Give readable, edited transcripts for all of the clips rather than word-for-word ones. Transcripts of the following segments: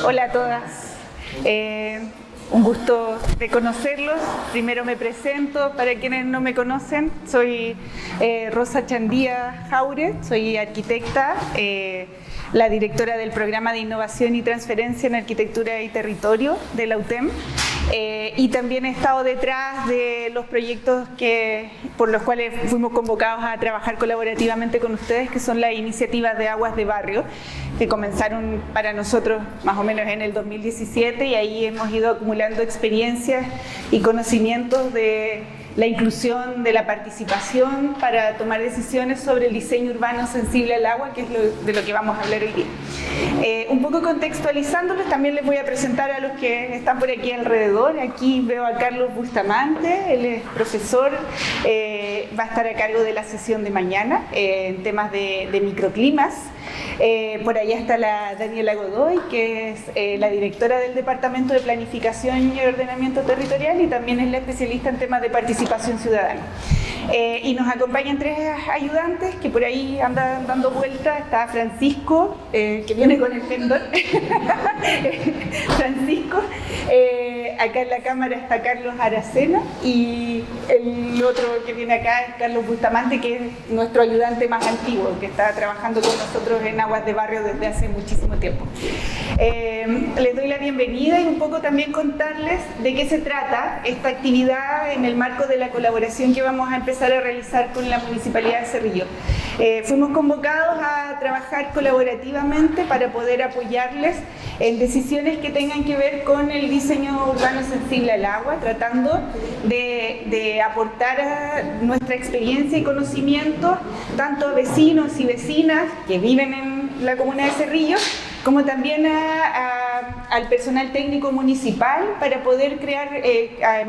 Hola a todas. Un gusto de conocerlos. Primero me presento para quienes no me conocen. Soy Rosa Chandía Jaure, soy arquitecta, la directora del Programa de Innovación y Transferencia en Arquitectura y Territorio de la UTEM. Y también he estado detrás de los proyectos por los cuales fuimos convocados a trabajar colaborativamente con ustedes, que son las iniciativas de aguas de barrio, que comenzaron para nosotros más o menos en el 2017, y ahí hemos ido acumulando experiencias y conocimientos de la inclusión, de la participación para tomar decisiones sobre el diseño urbano sensible al agua, que es de lo que vamos a hablar hoy día. Un poco contextualizándolos, también les voy a presentar a los que están por aquí alrededor. Aquí veo a Carlos Bustamante, él es profesor, va a estar a cargo de la sesión de mañana en temas de microclimas. Por allá está la Daniela Godoy, que es la directora del Departamento de Planificación y Ordenamiento Territorial, y también es la especialista en temas de participación ciudadana. Y nos acompañan tres ayudantes que por ahí andan dando vueltas. Está Francisco, que viene con el pendón. Francisco. Acá en la cámara está Carlos Aracena, y el otro que viene acá es Carlos Bustamante, que es nuestro ayudante más antiguo, que está trabajando con nosotros en Aguas de Barrio desde hace muchísimo tiempo. Les doy la bienvenida y un poco también contarles de qué se trata esta actividad en el marco de la colaboración que vamos a empezar a realizar con la Municipalidad de Cerrillo. Fuimos convocados a trabajar colaborativamente para poder apoyarles en decisiones que tengan que ver con el diseño urbano sensible al agua, tratando de aportar nuestra experiencia y conocimiento tanto a vecinos y vecinas que viven en la comuna de Cerrillo, como también al personal técnico municipal, para poder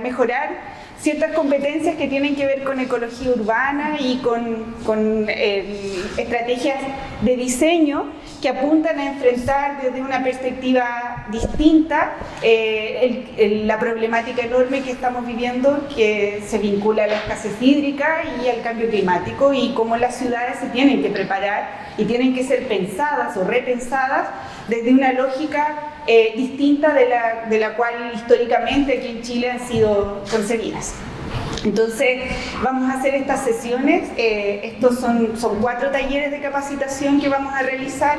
mejorar ciertas competencias que tienen que ver con ecología urbana y con estrategias de diseño que apuntan a enfrentar desde una perspectiva distinta la problemática enorme que estamos viviendo, que se vincula a la escasez hídrica y al cambio climático, y cómo las ciudades se tienen que preparar y tienen que ser pensadas o repensadas desde una lógica distinta de la cual históricamente aquí en Chile han sido concebidas. Entonces vamos a hacer estas sesiones. Estos son 4 talleres de capacitación que vamos a realizar.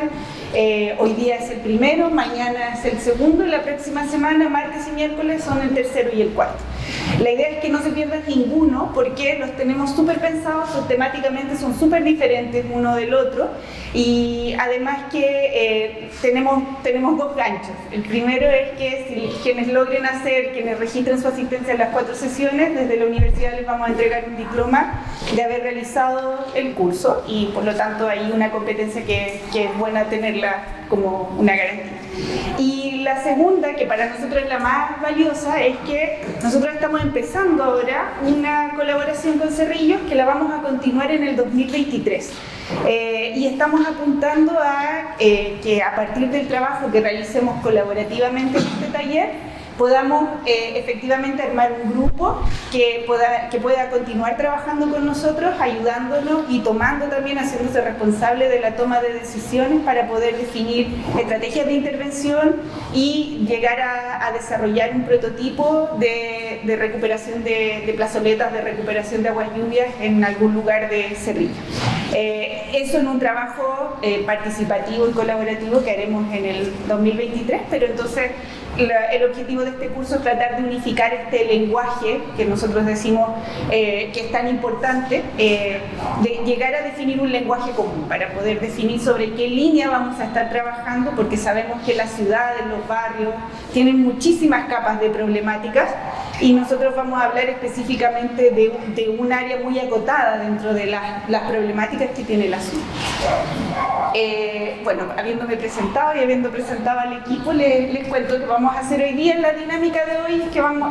Hoy día es el primero, mañana es el segundo, y la próxima semana, martes y miércoles, son el tercero y el cuarto. La idea es que no se pierdan ninguno, porque los tenemos súper pensados, temáticamente son súper diferentes uno del otro, y además que tenemos 2 ganchos. El primero es que quienes registren su asistencia en las 4 sesiones, desde la universidad les vamos a entregar un diploma de haber realizado el curso, y por lo tanto hay una competencia que es buena tenerla como una garantía. Y la segunda, que para nosotros es la más valiosa, es que nosotros estamos empezando ahora una colaboración con Cerrillos que la vamos a continuar en el 2023. Y estamos apuntando a que a partir del trabajo que realicemos colaborativamente en este taller, podamos efectivamente armar un grupo que pueda continuar trabajando con nosotros, ayudándonos y haciéndose responsable de la toma de decisiones para poder definir estrategias de intervención y llegar a desarrollar un prototipo de recuperación de plazoletas, de recuperación de aguas lluvias en algún lugar de Cerrillo. Eso en un trabajo participativo y colaborativo que haremos en el 2023, pero entonces el objetivo de este curso es tratar de unificar este lenguaje que nosotros decimos que es tan importante, de llegar a definir un lenguaje común para poder definir sobre qué línea vamos a estar trabajando, porque sabemos que las ciudades, los barrios tienen muchísimas capas de problemáticas, y nosotros vamos a hablar específicamente de un área muy acotada dentro de las problemáticas que tiene la ciudad. Bueno, habiéndome presentado y habiendo presentado al equipo, les cuento que vamos a hacer hoy día en la dinámica de hoy,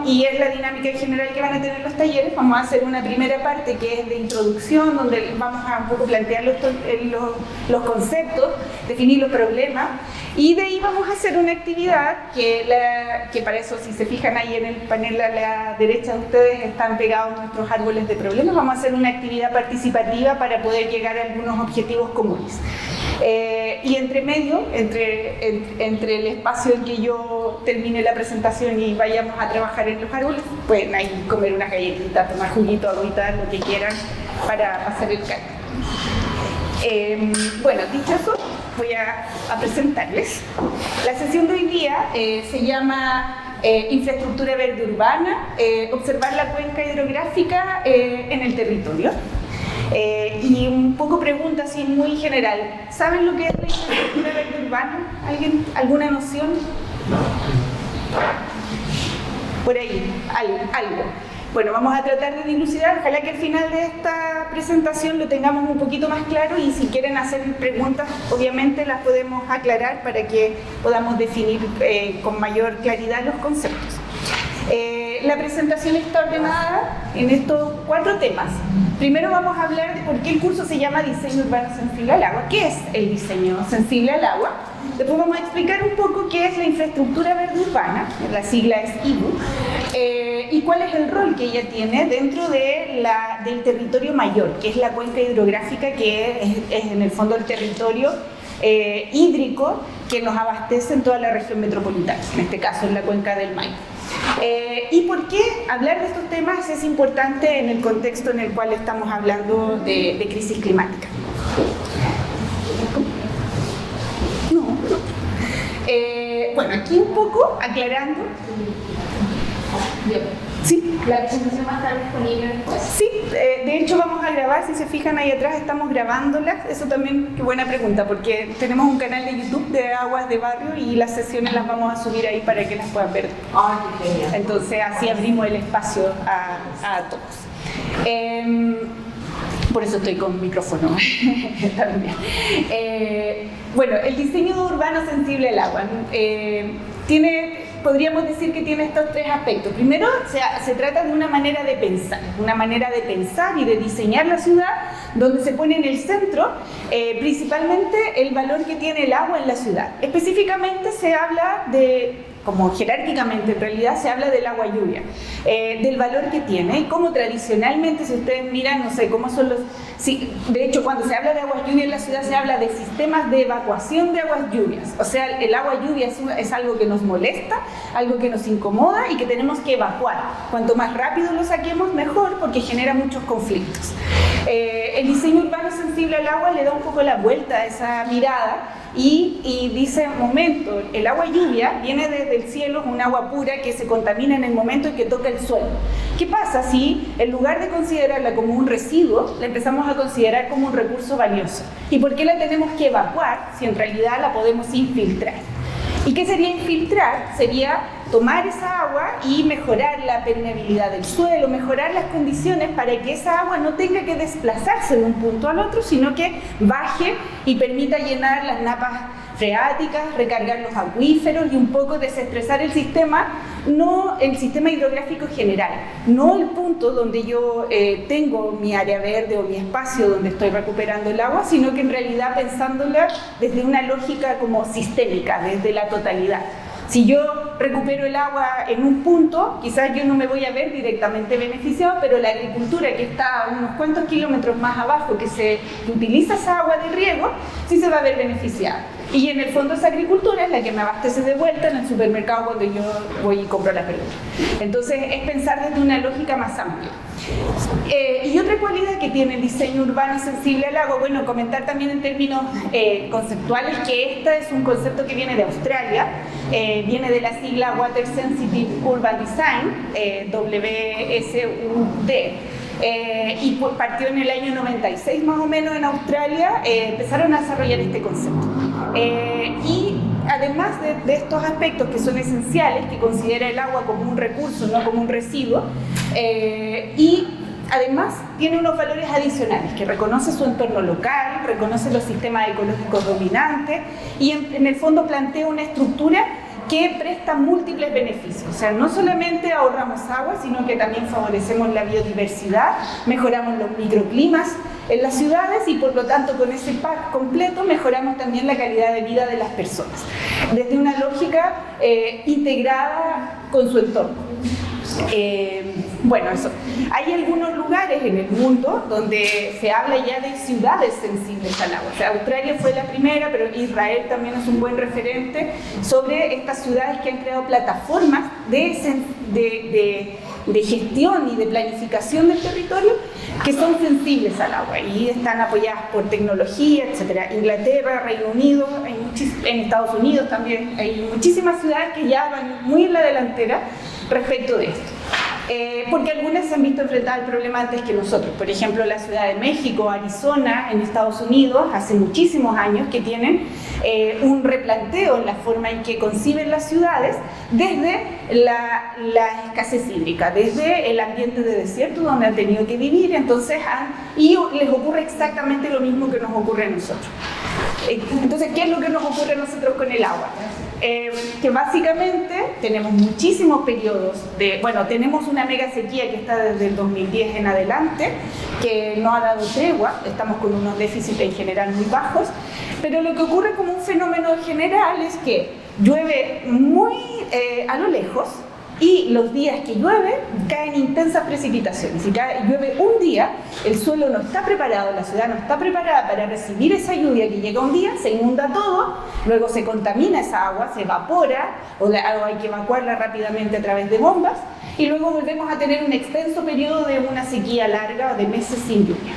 y es la dinámica en general que van a tener los talleres. Vamos a hacer una primera parte que es de introducción, donde vamos a un poco plantear los conceptos, definir los problemas, y de ahí vamos a hacer una actividad que para eso, si se fijan ahí en el panel a la derecha de ustedes, están pegados nuestros árboles de problemas. Vamos a hacer una actividad participativa para poder llegar a algunos objetivos comunes. Y entre medio, entre el espacio en que yo termine la presentación y vayamos a trabajar en los árboles, pueden ahí comer unas galletitas, tomar juguito, agüita, lo que quieran para pasar el calor. Bueno, dicho eso, voy a presentarles. La sesión de hoy día se llama Infraestructura Verde Urbana, observar la cuenca hidrográfica en el territorio. Y un poco pregunta así muy general, ¿saben lo que es la infraestructura verde urbana? ¿Alguien, alguna noción? Por ahí, algo. Bueno, vamos a tratar de dilucidar, ojalá que al final de esta presentación lo tengamos un poquito más claro y si quieren hacer preguntas, obviamente las podemos aclarar para que podamos definir con mayor claridad los conceptos. La presentación está ordenada en estos 4 temas. Primero vamos a hablar de por qué el curso se llama Diseño Urbano Sensible al Agua. ¿Qué es el diseño sensible al agua? Después vamos a explicar un poco qué es la infraestructura verde urbana, la sigla es IVU, y cuál es el rol que ella tiene dentro de del territorio mayor, que es la cuenca hidrográfica, que es en el fondo el territorio hídrico que nos abastece en toda la región metropolitana, en este caso en la cuenca del Maipo. ¿Y por qué hablar de estos temas es importante en el contexto en el cual estamos hablando de crisis climática? Bueno, aquí un poco aclarando. Sí. ¿La presentación va a estar disponible después? Sí, de hecho vamos a grabar, si se fijan ahí atrás estamos grabándolas. Eso también, qué buena pregunta, porque tenemos un canal de YouTube de Aguas de Barrio y las sesiones las vamos a subir ahí para que las puedan ver. ¡Ay, qué genial! Entonces así abrimos el espacio a todos. Por eso estoy con micrófono también. Bueno, el diseño urbano sensible al agua podríamos decir que tiene estos 3 aspectos. Primero, se trata de una manera de pensar y de diseñar la ciudad, donde se pone en el centro principalmente el valor que tiene el agua en la ciudad. Específicamente se habla como jerárquicamente en realidad se habla del agua lluvia, del valor que tiene y cómo tradicionalmente, si ustedes miran, no sé, cómo son de hecho cuando se habla de aguas lluvia en la ciudad se habla de sistemas de evacuación de aguas lluvias, o sea, el agua lluvia es algo que nos molesta, algo que nos incomoda y que tenemos que evacuar. Cuanto más rápido lo saquemos mejor porque genera muchos conflictos. El diseño urbano sensible al agua le da un poco la vuelta a esa mirada y dice, momento, el agua lluvia viene desde el cielo, es un agua pura que se contamina en el momento en que toca el suelo. ¿Qué pasa si en lugar de considerarla como un residuo, la empezamos a considerar como un recurso valioso? ¿Y por qué la tenemos que evacuar si en realidad la podemos infiltrar? ¿Y qué sería infiltrar? Sería tomar esa agua y mejorar la permeabilidad del suelo, mejorar las condiciones para que esa agua no tenga que desplazarse de un punto al otro, sino que baje y permita llenar las napas freáticas, recargar los acuíferos y un poco desestresar el sistema, no el sistema hidrográfico general, no el punto donde yo tengo mi área verde o mi espacio donde estoy recuperando el agua, sino que en realidad pensándola desde una lógica como sistémica, desde la totalidad. Si yo recupero el agua en un punto, quizás yo no me voy a ver directamente beneficiado, pero la agricultura que está a unos cuantos kilómetros más abajo, que utiliza esa agua de riego, sí se va a ver beneficiada. Y en el fondo esa agricultura es la que me abastece de vuelta en el supermercado cuando yo voy y compro las verduras. Entonces es pensar desde una lógica más amplia. Y otra cualidad que tiene el diseño urbano sensible al agua, bueno, comentar también en términos conceptuales que este es un concepto que viene de Australia, viene de la sigla Water Sensitive Urban Design, WSUD. Y partió en el año 96 más o menos en Australia, empezaron a desarrollar este concepto. Y además de estos aspectos que son esenciales, que considera el agua como un recurso, no como un residuo, y además tiene unos valores adicionales, que reconoce su entorno local, reconoce los sistemas ecológicos dominantes y en el fondo plantea una estructura que presta múltiples beneficios. O sea, no solamente ahorramos agua, sino que también favorecemos la biodiversidad, mejoramos los microclimas en las ciudades y por lo tanto con ese pack completo mejoramos también la calidad de vida de las personas, desde una lógica integrada con su entorno. Bueno, eso. Hay algunos lugares en el mundo donde se habla ya de ciudades sensibles al agua. O sea, Australia fue la primera, pero Israel también es un buen referente sobre estas ciudades que han creado plataformas de gestión y de planificación del territorio que son sensibles al agua y están apoyadas por tecnología, etc. Inglaterra, Reino Unido, en Estados Unidos también hay muchísimas ciudades que ya van muy en la delantera respecto de esto. Porque algunas se han visto enfrentadas al problema antes que nosotros. Por ejemplo, la Ciudad de México, Arizona, en Estados Unidos, hace muchísimos años que tienen un replanteo en la forma en que conciben las ciudades desde la escasez hídrica, desde el ambiente de desierto donde han tenido que vivir, y les ocurre exactamente lo mismo que nos ocurre a nosotros. Entonces, ¿qué es lo que nos ocurre a nosotros con el agua? Que básicamente tenemos muchísimos periodos tenemos una mega sequía que está desde el 2010 en adelante, que no ha dado tregua, estamos con unos déficits en general muy bajos, pero lo que ocurre como un fenómeno general es que llueve muy a lo lejos, y los días que llueve caen intensas precipitaciones. Si llueve un día, el suelo no está preparado, la ciudad no está preparada para recibir esa lluvia que llega un día, se inunda todo, luego se contamina esa agua, se evapora, o hay que evacuarla rápidamente a través de bombas, y luego volvemos a tener un extenso periodo de una sequía larga de meses sin lluvia.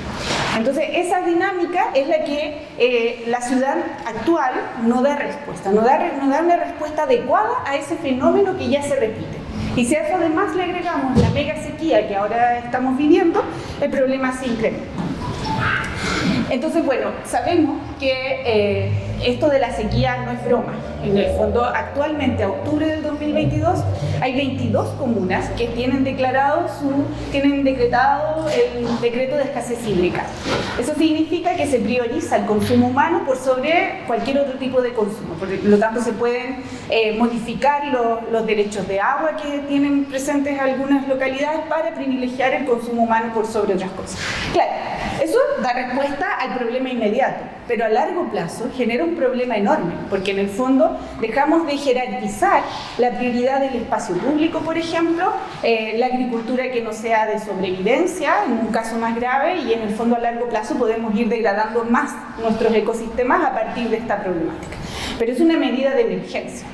Entonces, esa dinámica es la que la ciudad actual no da respuesta, no da una respuesta adecuada a ese fenómeno que ya se repite. Y si a eso además le agregamos la mega sequía que ahora estamos viviendo, el problema se incrementa. Entonces, bueno, sabemos que esto de la sequía no es broma. En el fondo, actualmente, a octubre del 2022, hay 22 comunas que tienen decretado el decreto de escasez hídrica. Eso significa que se prioriza el consumo humano por sobre cualquier otro tipo de consumo. Por lo tanto, se pueden modificar los derechos de agua que tienen presentes algunas localidades para privilegiar el consumo humano por sobre otras cosas. Claro, eso da respuesta al problema inmediato, pero a largo plazo genera un problema enorme, porque en el fondo dejamos de jerarquizar la prioridad del espacio público, por ejemplo, la agricultura que no sea de sobrevivencia, en un caso más grave, y en el fondo a largo plazo podemos ir degradando más nuestros ecosistemas a partir de esta problemática. Pero es una medida de emergencia.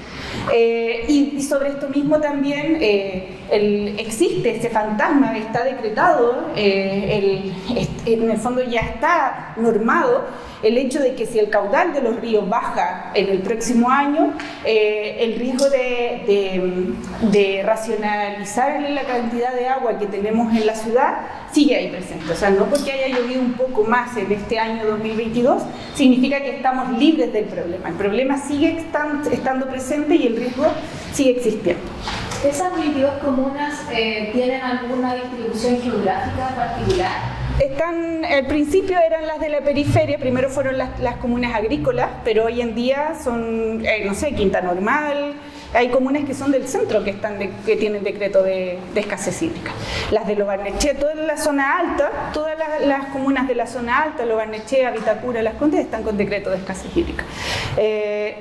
Y sobre esto mismo también existe ese fantasma, está decretado, en el fondo ya está normado el hecho de que si el caudal de los ríos baja en el próximo año, el riesgo de racionalizar la cantidad de agua que tenemos en la ciudad sigue ahí presente. O sea, no porque haya llovido un poco más en este año 2022, significa que estamos libres del problema. El problema sigue estando presente y el riesgo sigue existiendo. ¿Esas 22 comunas tienen alguna distribución geográfica particular? Al principio eran las de la periferia, primero fueron las comunas agrícolas, pero hoy en día son, no sé, Quinta Normal, hay comunas que son del centro que tienen decreto de escasez hídrica. Las de Lo Barnechea, toda la zona alta, todas las comunas de la zona alta, Lo Barnechea, Vitacura, Las Condes, están con decreto de escasez hídrica.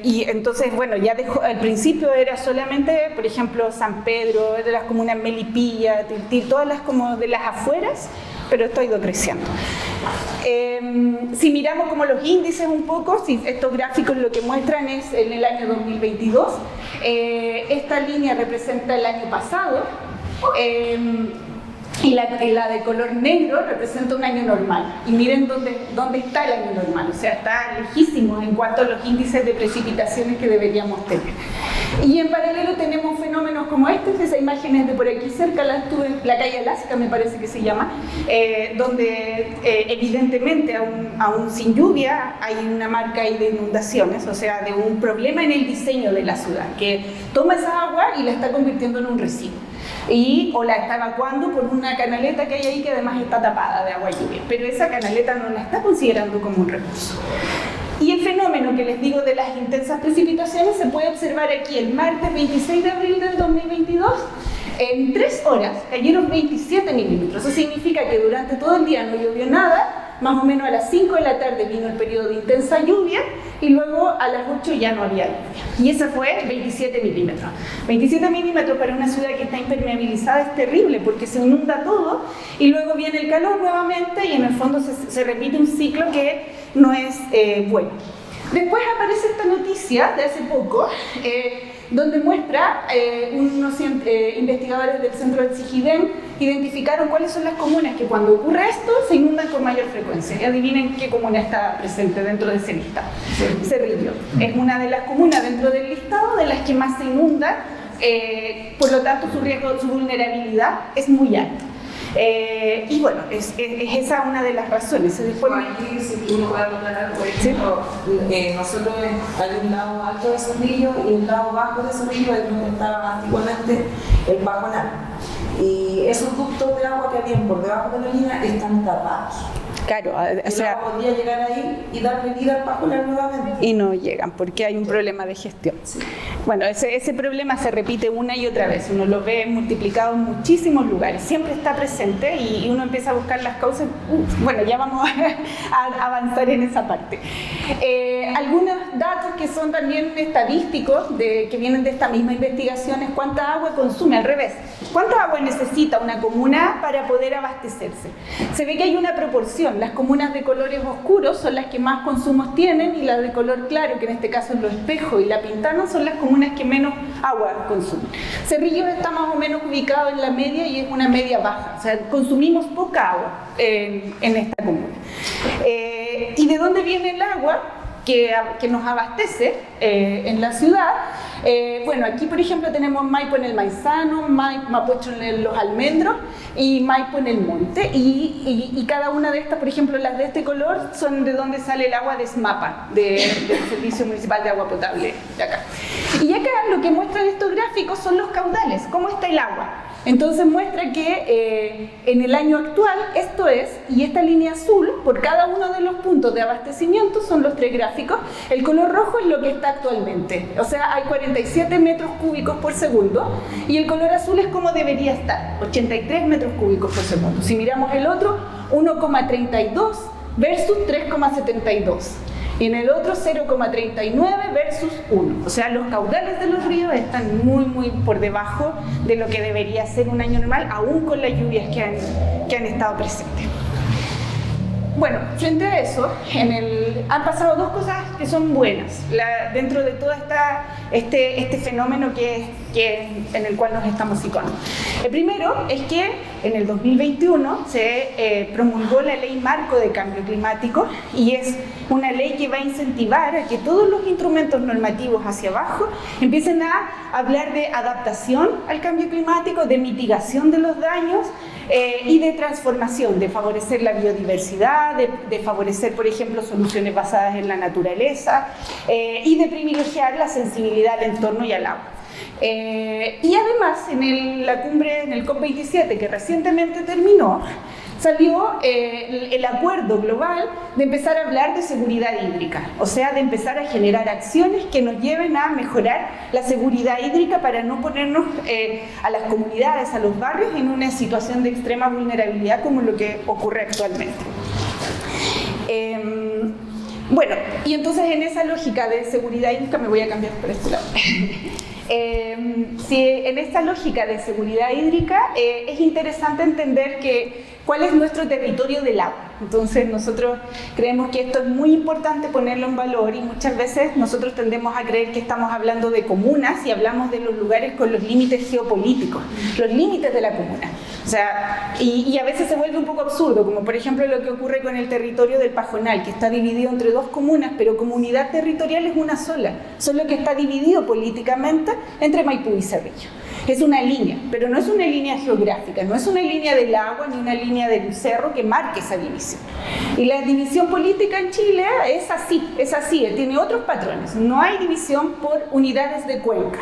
Y entonces, bueno, al principio era solamente, por ejemplo, San Pedro, de las comunas Melipilla, Tiltil, todas las como de las afueras, pero esto ha ido creciendo. Si miramos como los índices un poco, estos gráficos lo que muestran es en el año 2022, esta línea representa el año pasado, y la de color negro representa un año normal. Y miren dónde está el año normal, o sea, está lejísimo en cuanto a los índices de precipitaciones que deberíamos tener. Y en paralelo tenemos fenómenos como esa imagen es de por aquí cerca, la calle Alaska me parece que se llama, donde evidentemente aún sin lluvia hay una marca ahí de inundaciones, o sea, de un problema en el diseño de la ciudad, que toma esa agua y la está convirtiendo en un residuo. O la está evacuando por una canaleta que hay ahí que además está tapada de agua lluvia, pero esa canaleta no la está considerando como un recurso. Y el fenómeno que les digo de las intensas precipitaciones se puede observar aquí el martes 26 de abril del 2022. En 3 horas cayeron 27 milímetros. Eso significa que durante todo el día no llovió nada, más o menos a las 5 de la tarde vino el periodo de intensa lluvia y luego a las 8 ya no había lluvia. Y ese fue 27 milímetros. 27 milímetros para una ciudad que está impermeabilizada es terrible porque se inunda todo y luego viene el calor nuevamente y en el fondo se repite un ciclo que no es bueno. Después aparece esta noticia de hace poco, donde muestra unos investigadores del centro del Sijidem identificaron cuáles son las comunas que cuando ocurre esto se inundan con mayor frecuencia. Y adivinen qué comuna está presente dentro de ese listado. Cerrillo. Es una de las comunas dentro del listado de las que más se inunda, por lo tanto su riesgo, su vulnerabilidad es muy alto. Y bueno, es esa una de las razones. Después, aquí, si uno puede aclarar, por ejemplo, nosotros hay un lado alto de Cerrillo y el lado bajo de Cerrillo es donde estaba antiguamente el Pajonal. Y esos ductos de agua que habían por debajo de la línea están tapados. Claro, o sea, podría llegar ahí y darle vida al Pajonal nuevamente. Y no llegan porque hay un problema de gestión. Sí. Bueno, ese problema se repite una y otra vez, uno lo ve multiplicado en muchísimos lugares, siempre está presente y uno empieza a buscar las causas. Bueno, ya vamos a avanzar en esa parte. Algunos datos que son también estadísticos, que vienen de esta misma investigación, es cuánta agua consume, al revés. ¿Cuánta agua necesita una comuna para poder abastecerse? Se ve que hay una proporción, las comunas de colores oscuros son las que más consumos tienen y las de color claro, que en este caso es Los Espejos y La Pintana, son las comunas que menos agua consumen. Cerrillos está más o menos ubicado en la media y es una media baja, o sea, consumimos poca agua en esta comuna. ¿Y de dónde viene el agua que nos abastece en la ciudad? Bueno, aquí por ejemplo tenemos Maipo en el Maizano, Mapocho en los Almendros y Maipo en el Monte y cada una de estas, por ejemplo las de este color, son de donde sale el agua de SMAPA, del Servicio Municipal de Agua Potable de acá. Y acá lo que muestran estos gráficos son los caudales, cómo está el agua. Entonces muestra que en el año actual, esto es, y esta línea azul, por cada uno de los puntos de abastecimiento, son los 3 gráficos, el color rojo es lo que está actualmente, o sea, hay 47 metros cúbicos por segundo, y el color azul es como debería estar, 83 metros cúbicos por segundo. Si miramos el otro, 1,32 versus 3,72. Y en el otro 0,39 versus 1. O sea, los caudales de los ríos están muy por debajo de lo que debería ser un año normal, aún con las lluvias que han estado presentes. Bueno, frente a eso, han pasado 2 cosas que son buenas dentro de todo este fenómeno en el cual nos estamos situando. El primero es que en el 2021 se promulgó la Ley Marco de Cambio Climático y es una ley que va a incentivar a que todos los instrumentos normativos hacia abajo empiecen a hablar de adaptación al cambio climático, de mitigación de los daños y de transformación, de favorecer la biodiversidad, de favorecer, por ejemplo, soluciones basadas en la naturaleza y de privilegiar la sensibilidad al entorno y al agua. Y además, en la cumbre, en el COP27, que recientemente terminó, salió el acuerdo global de empezar a hablar de seguridad hídrica, o sea, de empezar a generar acciones que nos lleven a mejorar la seguridad hídrica para no ponernos a las comunidades, a los barrios, en una situación de extrema vulnerabilidad como lo que ocurre actualmente. Bueno, y entonces en esa lógica de seguridad hídrica, me voy a cambiar por este lado. Si en esta lógica de seguridad hídrica es interesante entender cuál es nuestro territorio del agua. Entonces nosotros creemos que esto es muy importante ponerlo en valor y muchas veces nosotros tendemos a creer que estamos hablando de comunas y hablamos de los lugares con los límites geopolíticos, los límites de la comuna. O sea, y a veces se vuelve un poco absurdo, como por ejemplo lo que ocurre con el territorio del Pajonal, que está dividido entre 2 comunas, pero comunidad territorial es una sola, solo que está dividido políticamente entre Maipú y Cerrillo. Es una línea, pero no es una línea geográfica, no es una línea del agua ni una línea del cerro que marque esa división. Y la división política en Chile es así, tiene otros patrones, no hay división por unidades de cuenca.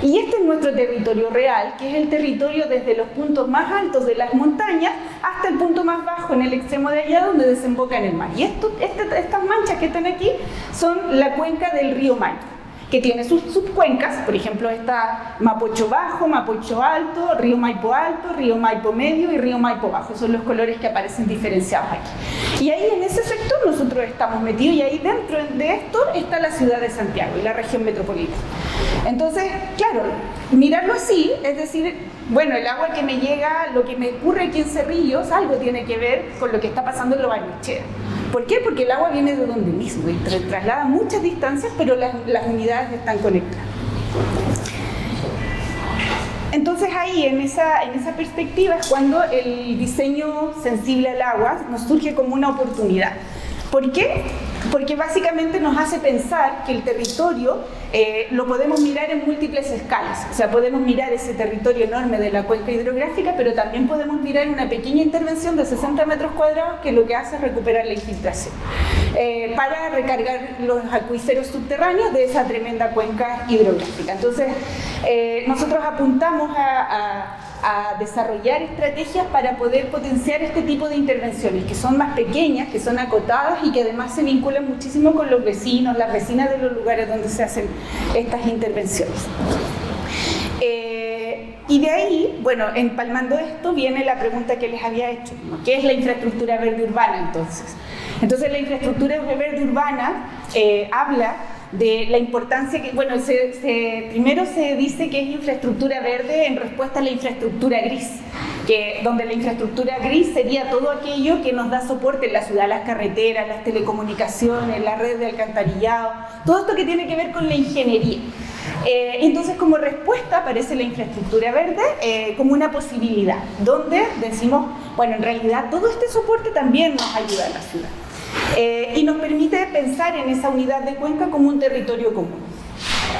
Y este es nuestro territorio real, que es el territorio desde los puntos más altos de las montañas hasta el punto más bajo en el extremo de allá donde desemboca en el mar. Y estas manchas que están aquí son la cuenca del río Maipo. que tiene sus subcuencas, por ejemplo está Mapocho Bajo, Mapocho Alto, Río Maipo Alto, Río Maipo Medio y Río Maipo Bajo. Son los colores que aparecen diferenciados aquí. Y ahí en ese sector nosotros estamos metidos, y ahí dentro de esto está la ciudad de Santiago y la región metropolitana. Entonces, claro, mirarlo así, es decir, bueno, el agua que me llega, lo que me ocurre aquí en Cerrillos, algo tiene que ver con lo que está pasando en Lo Barnechea. ¿Por qué? Porque el agua viene de donde mismo y traslada muchas distancias, pero las unidades están conectadas. Entonces ahí, en esa perspectiva, es cuando el diseño sensible al agua nos surge como una oportunidad. ¿Por qué? Porque básicamente nos hace pensar que el territorio lo podemos mirar en múltiples escalas. O sea, podemos mirar ese territorio enorme de la cuenca hidrográfica, pero también podemos mirar una pequeña intervención de 60 metros cuadrados que lo que hace es recuperar la infiltración para recargar los acuíferos subterráneos de esa tremenda cuenca hidrográfica. Entonces, nosotros apuntamos a desarrollar estrategias para poder potenciar este tipo de intervenciones, que son más pequeñas, que son acotadas y que además se vinculan muchísimo con los vecinos, las vecinas de los lugares donde se hacen estas intervenciones. Y de ahí, bueno, empalmando esto, viene la pregunta que les había hecho, ¿no? ¿Qué es la infraestructura verde urbana entonces? Entonces la infraestructura verde urbana habla de la importancia que, bueno, primero se dice que es infraestructura verde en respuesta a la infraestructura gris, donde la infraestructura gris sería todo aquello que nos da soporte en la ciudad, las carreteras, las telecomunicaciones, la red de alcantarillado, todo esto que tiene que ver con la ingeniería. Entonces, como respuesta aparece la infraestructura verde como una posibilidad, donde decimos, bueno, en realidad todo este soporte también nos ayuda a la ciudad. Y nos permite pensar en esa unidad de cuenca como un territorio común.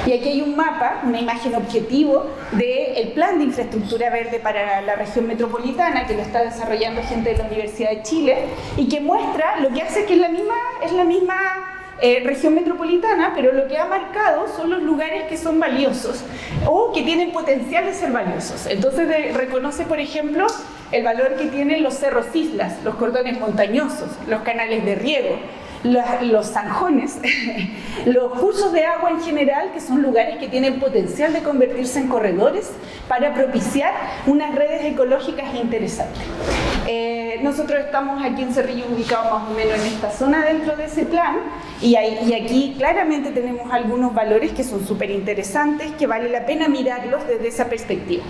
Y aquí hay un mapa, una imagen objetivo del plan de infraestructura verde para la región metropolitana, que lo está desarrollando gente de la Universidad de Chile, y que muestra lo que hace que es la misma región metropolitana, pero lo que ha marcado son los lugares que son valiosos o que tienen potencial de ser valiosos. Entonces reconoce, por ejemplo, el valor que tienen los cerros islas, los cordones montañosos, los canales de riego, los zanjones, los cursos de agua en general, que son lugares que tienen potencial de convertirse en corredores para propiciar unas redes ecológicas interesantes. Nosotros estamos aquí en Cerrillo ubicados más o menos en esta zona dentro de ese plan, y aquí claramente tenemos algunos valores que son súper interesantes, que vale la pena mirarlos desde esa perspectiva.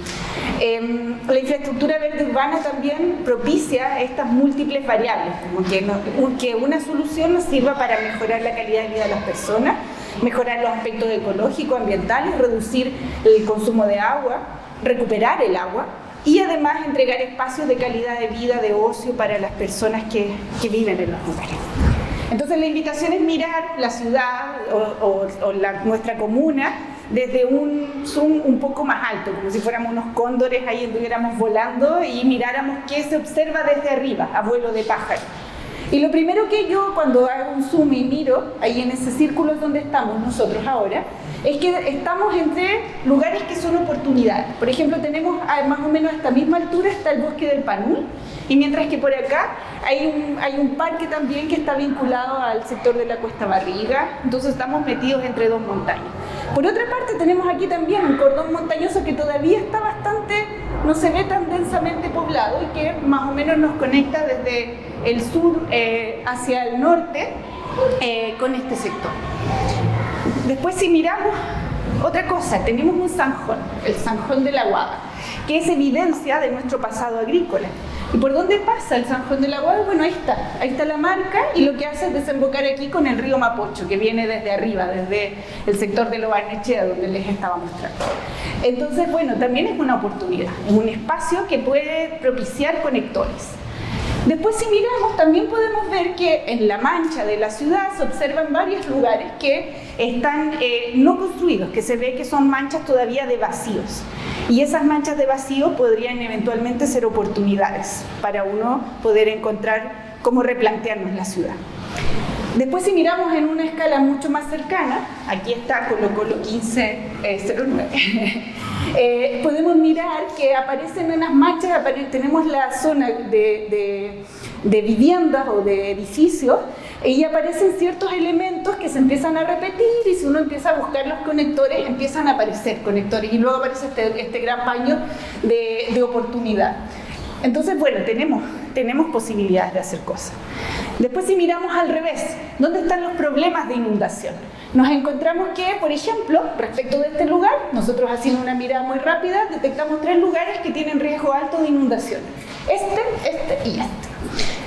La infraestructura verde urbana también propicia estas múltiples variables, como que una solución nos sirva para mejorar la calidad de vida de las personas, mejorar los aspectos ecológicos, ambientales, reducir el consumo de agua, recuperar el agua, y además entregar espacios de calidad de vida, de ocio para las personas que viven en los lugares. Entonces la invitación es mirar la ciudad o nuestra comuna desde un zoom un poco más alto, como si fuéramos unos cóndores ahí, estuviéramos volando y miráramos qué se observa desde arriba, a vuelo de pájaro. Y lo primero que yo, cuando hago un zoom y miro, ahí en ese círculo donde estamos nosotros ahora, es que estamos entre lugares que son oportunidades. Por ejemplo, tenemos más o menos a esta misma altura está el bosque del Panul, y mientras que por acá hay un parque también que está vinculado al sector de la Cuesta Barriga, entonces estamos metidos entre dos montañas. Por otra parte, tenemos aquí también un cordón montañoso que todavía está bastante, no se ve tan densamente poblado, y que más o menos nos conecta desde el sur hacia el norte con este sector. Después, si miramos otra cosa, tenemos un zanjón, el zanjón de la Guada, que es evidencia de nuestro pasado agrícola. ¿Y por dónde pasa el zanjón de la Guada? Bueno, ahí está la marca, y lo que hace es desembocar aquí con el río Mapocho, que viene desde arriba, desde el sector de Lo Barnechea, donde les estaba mostrando. Entonces, bueno, también es una oportunidad, es un espacio que puede propiciar conectores. Después, si miramos, también podemos ver que en la mancha de la ciudad se observan varios lugares que están no construidos, que se ve que son manchas todavía de vacíos. Y esas manchas de vacío podrían eventualmente ser oportunidades para uno poder encontrar cómo replantearnos la ciudad. Después, si miramos en una escala mucho más cercana, aquí está Colo Colo 1509, podemos mirar que aparecen unas manchas, tenemos la zona de viviendas o de edificios, y aparecen ciertos elementos que se empiezan a repetir, y si uno empieza a buscar los conectores, empiezan a aparecer conectores, y luego aparece este gran paño de oportunidad. Entonces, bueno, tenemos posibilidades de hacer cosas. Después, si miramos al revés, ¿dónde están los problemas de inundación? Nos encontramos que, por ejemplo, respecto de este lugar, nosotros haciendo una mirada muy rápida, detectamos 3 lugares que tienen riesgo alto de inundación. Este y este.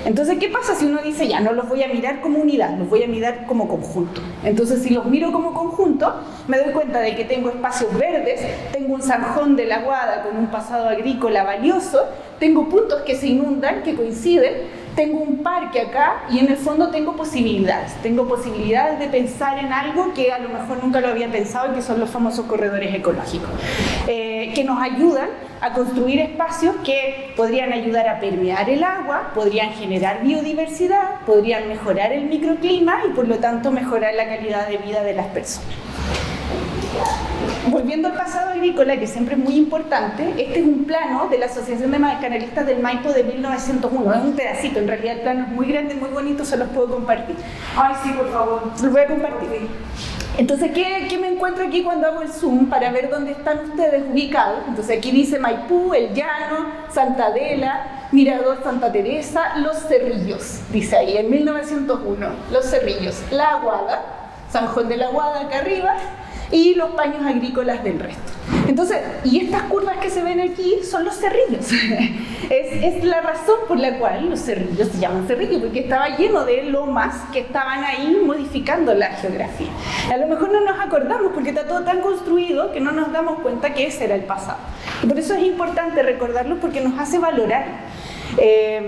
Entonces, ¿qué pasa si uno dice, ya, no los voy a mirar como unidad, los voy a mirar como conjunto? Entonces, si los miro como conjunto, me doy cuenta de que tengo espacios verdes, tengo un zanjón de la Guada con un pasado agrícola valioso, tengo puntos que se inundan, que coinciden, tengo un parque acá y en el fondo tengo posibilidades de pensar en algo que a lo mejor nunca lo había pensado, y que son los famosos corredores ecológicos, que nos ayudan a construir espacios que podrían ayudar a permear el agua, podrían generar biodiversidad, podrían mejorar el microclima y por lo tanto mejorar la calidad de vida de las personas. Volviendo al pasado agrícola, que siempre es muy importante, este es un plano de la Asociación de Canalistas del Maipo de 1901, es un pedacito, en realidad el plano es muy grande, muy bonito, se los puedo compartir. Ay, sí, por favor. Los voy a compartir. Entonces, ¿qué me encuentro aquí cuando hago el zoom para ver dónde están ustedes ubicados? Entonces aquí dice Maipú, El Llano, Santa Adela, Mirador Santa Teresa, Los Cerrillos, dice ahí, en 1901, Los Cerrillos, La Aguada, San Juan de la Aguada acá arriba, y los paños agrícolas del resto. Entonces, y estas curvas que se ven aquí son los cerrillos. Es la razón por la cual los cerrillos se llaman cerrillos, porque estaba lleno de lomas que estaban ahí modificando la geografía. A lo mejor no nos acordamos porque está todo tan construido que no nos damos cuenta que ese era el pasado. Y por eso es importante recordarlo, porque nos hace valorar,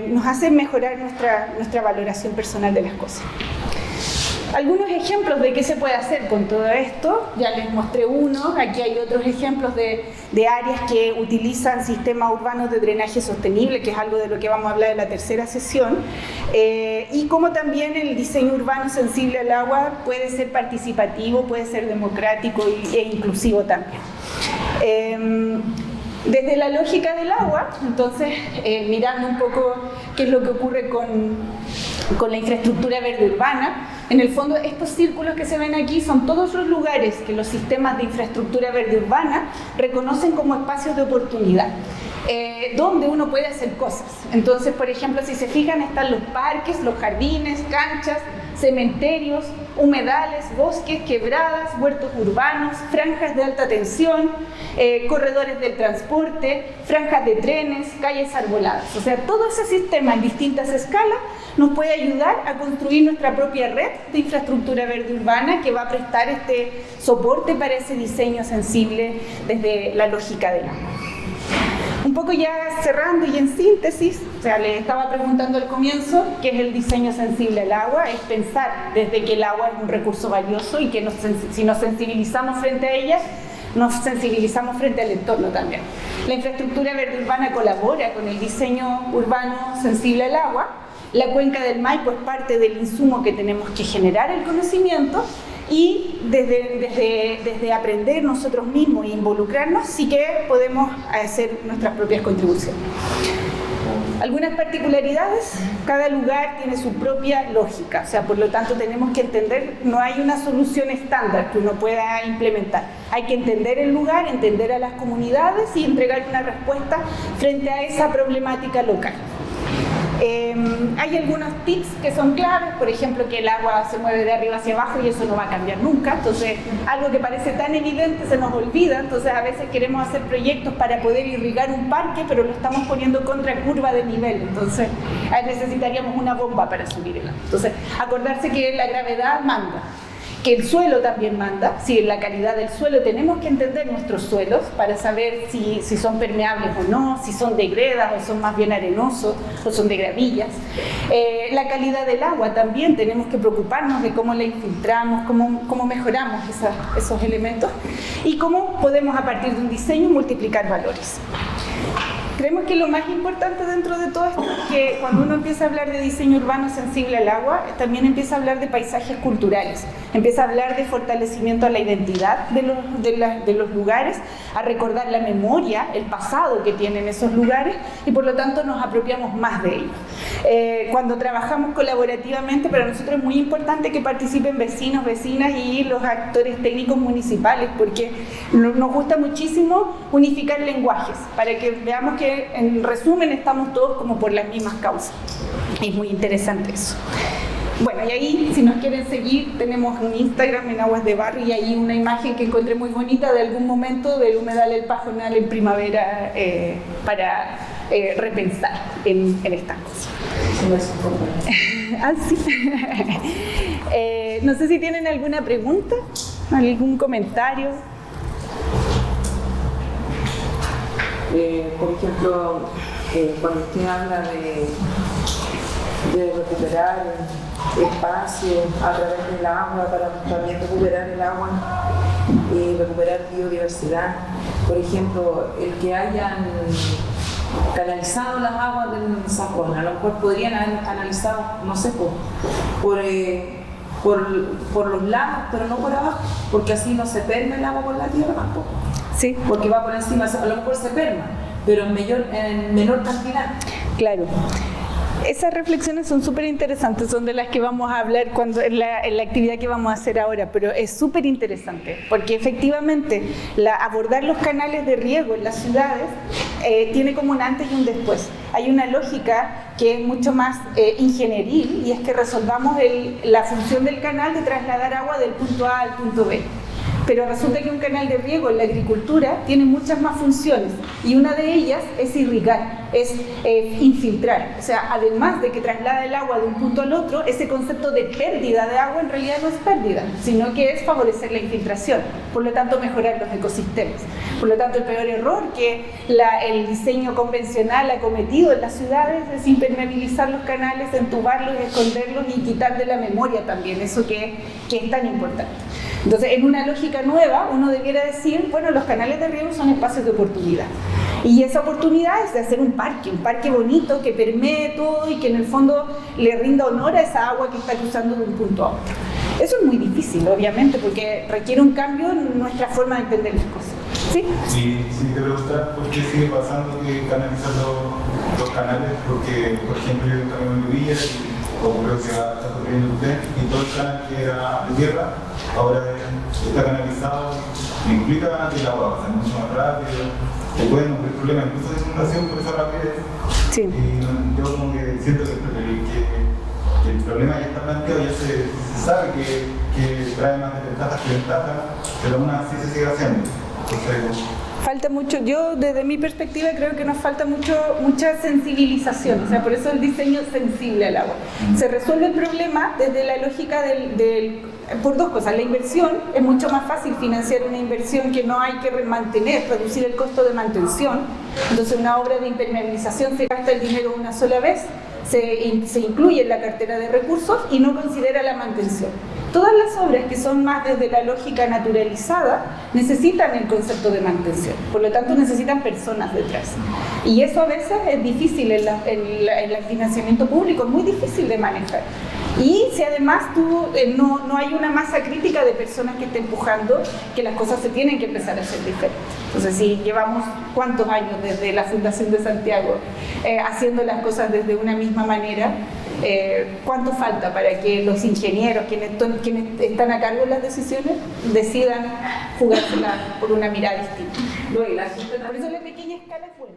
nos hace mejorar nuestra valoración personal de las cosas. Algunos ejemplos de qué se puede hacer con todo esto, ya les mostré uno, aquí hay otros ejemplos de áreas que utilizan sistemas urbanos de drenaje sostenible, que es algo de lo que vamos a hablar en la tercera sesión, y cómo también el diseño urbano sensible al agua puede ser participativo, puede ser democrático e inclusivo también. Desde la lógica del agua, entonces, mirando un poco qué es lo que ocurre con la infraestructura verde urbana, en el fondo estos círculos que se ven aquí son todos los lugares que los sistemas de infraestructura verde urbana reconocen como espacios de oportunidad, donde uno puede hacer cosas. Entonces, por ejemplo, si se fijan, están los parques, los jardines, canchas, cementerios, humedales, bosques, quebradas, huertos urbanos, franjas de alta tensión, corredores del transporte, franjas de trenes, calles arboladas. O sea, todo ese sistema en distintas escalas nos puede ayudar a construir nuestra propia red de infraestructura verde urbana, que va a prestar este soporte para ese diseño sensible desde la lógica del agua. Un poco ya cerrando y en síntesis, o sea, les estaba preguntando al comienzo qué es el diseño sensible al agua. Es pensar desde que el agua es un recurso valioso y que si nos sensibilizamos frente a ella, nos sensibilizamos frente al entorno también. La infraestructura verde urbana colabora con el diseño urbano sensible al agua. La cuenca del Maipo es parte del insumo que tenemos que generar el conocimiento, y desde aprender nosotros mismos e involucrarnos sí que podemos hacer nuestras propias contribuciones. Algunas particularidades: cada lugar tiene su propia lógica, o sea, por lo tanto tenemos que entender, no hay una solución estándar que uno pueda implementar. Hay que entender el lugar, entender a las comunidades y entregar una respuesta frente a esa problemática local. Hay algunos tips que son claves, por ejemplo, que el agua se mueve de arriba hacia abajo y eso no va a cambiar nunca. Entonces, algo que parece tan evidente se nos olvida. Entonces, a veces queremos hacer proyectos para poder irrigar un parque, pero lo estamos poniendo contra curva de nivel. Entonces, necesitaríamos una bomba para subir el agua. Entonces, acordarse que la gravedad manda, que el suelo también manda. Si en la calidad del suelo tenemos que entender nuestros suelos para saber si son permeables o no, si son de gredas o son más bien arenosos o son de gravillas. La calidad del agua también tenemos que preocuparnos de cómo la infiltramos, cómo mejoramos esos elementos y cómo podemos, a partir de un diseño, multiplicar valores. Creemos que lo más importante dentro de todo esto es que cuando uno empieza a hablar de diseño urbano sensible al agua, también empieza a hablar de paisajes culturales, empieza a hablar de fortalecimiento a la identidad de los lugares, a recordar la memoria, el pasado que tienen esos lugares, y por lo tanto nos apropiamos más de ellos. Cuando trabajamos colaborativamente, para nosotros es muy importante que participen vecinos, vecinas y los actores técnicos municipales, porque nos gusta muchísimo unificar lenguajes, para que veamos que en resumen estamos todos como por las mismas causas. Es muy interesante eso. Bueno, y ahí, si nos quieren seguir, tenemos un Instagram en Aguas de Barrio y ahí una imagen que encontré muy bonita de algún momento del humedal El Pajonal en primavera para repensar en estas cosas. Ah, sí. No sé si tienen alguna pregunta, algún comentario. Por ejemplo, cuando usted habla de recuperar espacio a través del agua para también recuperar el agua y recuperar biodiversidad, por ejemplo, el que hayan canalizado las aguas del Sajón, a lo mejor podrían haber canalizado, no sé, por los lados, pero no por abajo, porque así no se perma el agua por la tierra tampoco. Sí. Porque va por encima, a lo mejor se perma, pero en menor cantidad. Claro. Esas reflexiones son súper interesantes, son de las que vamos a hablar en la actividad que vamos a hacer ahora, pero es súper interesante, porque efectivamente abordar los canales de riego en las ciudades tiene como un antes y un después. Hay una lógica que es mucho más ingenieril, y es que resolvamos la función del canal de trasladar agua del punto A al punto B. Pero resulta que un canal de riego en la agricultura tiene muchas más funciones, y una de ellas es irrigar, es infiltrar. O sea, además de que traslada el agua de un punto al otro, ese concepto de pérdida de agua en realidad no es pérdida, sino que es favorecer la infiltración, por lo tanto mejorar los ecosistemas. Por lo tanto, el peor error que el diseño convencional ha cometido en las ciudades es impermeabilizar los canales, entubarlos, esconderlos y quitar de la memoria también eso que es tan importante. Entonces, en una lógica nueva, uno debiera decir, bueno, los canales de riego son espacios de oportunidad. Y esa oportunidad es de hacer un parque bonito que permee todo y que en el fondo le rinda honor a esa agua que está cruzando de un punto a otro. Eso es muy difícil, obviamente, porque requiere un cambio en nuestra forma de entender las cosas. ¿Sí? Sí, te preguntar por qué sigue pasando que canalizan los canales, porque, por ejemplo, yo también en Llovilla y como creo que está ocurriendo usted, y todo el canal que era de tierra ahora está canalizado, implica que el agua pasa mucho más rápido, se pueden ocurrir problemas incluso de inundación por esa rapidez. Sí. Y yo como que siento que el problema ya está planteado, ya se sabe que trae más desventajas que ventajas, pero aún así se sigue haciendo. Entonces, falta mucho, yo desde mi perspectiva creo que nos falta mucha sensibilización, o sea, por eso el diseño sensible al agua. Se resuelve el problema desde la lógica por dos cosas. La inversión, es mucho más fácil financiar una inversión que no hay que mantener, reducir el costo de mantención. Entonces, una obra de impermeabilización se gasta el dinero una sola vez, se incluye en la cartera de recursos y no considera la mantención. Todas las obras que son más desde la lógica naturalizada necesitan el concepto de mantención, por lo tanto necesitan personas detrás. Y eso a veces es difícil en el financiamiento público, es muy difícil de manejar. Y si además no hay una masa crítica de personas que estén empujando, que las cosas se tienen que empezar a hacer diferentes. Entonces, si llevamos cuántos años desde la Fundación de Santiago haciendo las cosas desde una misma manera, ¿cuánto falta para que los ingenieros, quienes están a cargo de las decisiones, decidan jugársela por una mirada distinta? No, y la gente por eso la pequeña escala es buena.